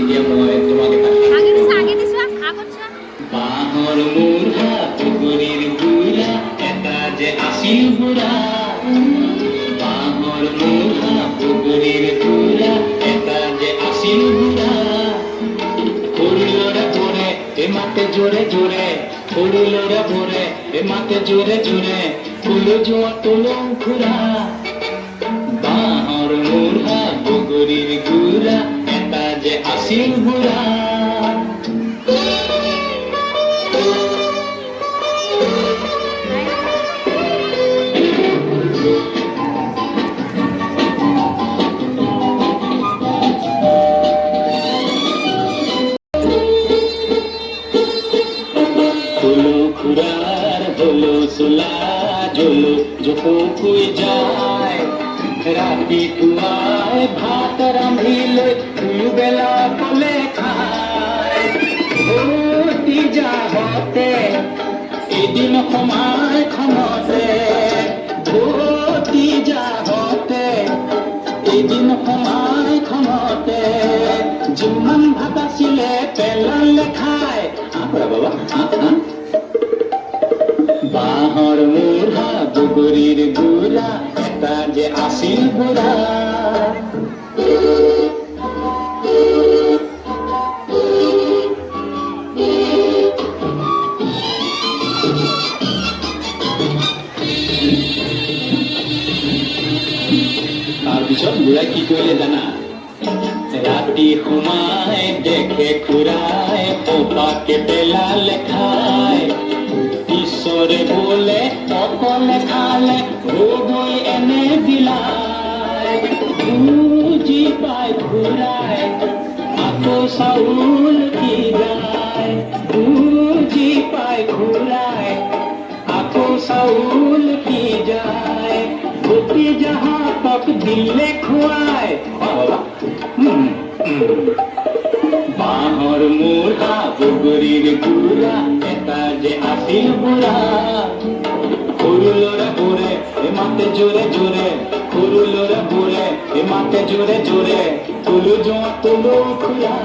এতিয়া মই তোমাক এটা বাঁহৰ মূঢ়া পুখুৰীৰ বুঢ়া এটা যে আছিল বুঢ়া বাঁহৰ মূঢ়া পুখুৰীৰ বুঢ়া এটা যে আছিল বুঢ়া সৰু ল'ৰাবোৰে মাতে জোৰে জোৰে সৰু ল'ৰাবোৰে মাতে জোৰে জোৰে কুলো যোৱা তোলো ঘূৰা বাঁহৰ মূঢ়া পুখুৰীৰ বুঢ়া এটা যে আছিল বুঢ়া খুড়াৰ হলো সোলা জলো জপকুই যায় ৰাতি পুৱাই ভাত ৰান্ধি লৈ দুবেলা কলে খায় ভতি যাহতে এদিন সমাই খনতে ভতি যাহতে এদিন সমাই খনতে যিমান ভাত আছিলে পেলালে খায় বাবা বাঁহৰ মূঢ়া পুখুৰীৰ বুঢ়া এটা যে আছিল বুঢ়া তাৰপিছত বুঢ়াই কি কৰিলে জানা ৰাতি সোমাই দেখে খুৰাই পপাকে পেলালে খায় ঈশ্বৰে বোলে অকলে খালে ভোগৈ এনে দিলাই বুজি পাই ঘূৰাই আকৌ চাউল কি গায় বুজি পাই ঘূৰাই আকৌ চাউল কি যায় ভতি জাহাতক দিলে খুৱাই বাঁহৰ মূঢ়া পুখুৰীৰ বুঢ়া এটা যে আছিল বুঢ়া সৰু ল'ৰাবোৰে মাতে জোৰে জোৰে সৰু ল'ৰাবোৰে মাতে জোৰে জোৰে তোলো যোৱা তোলো খুৰা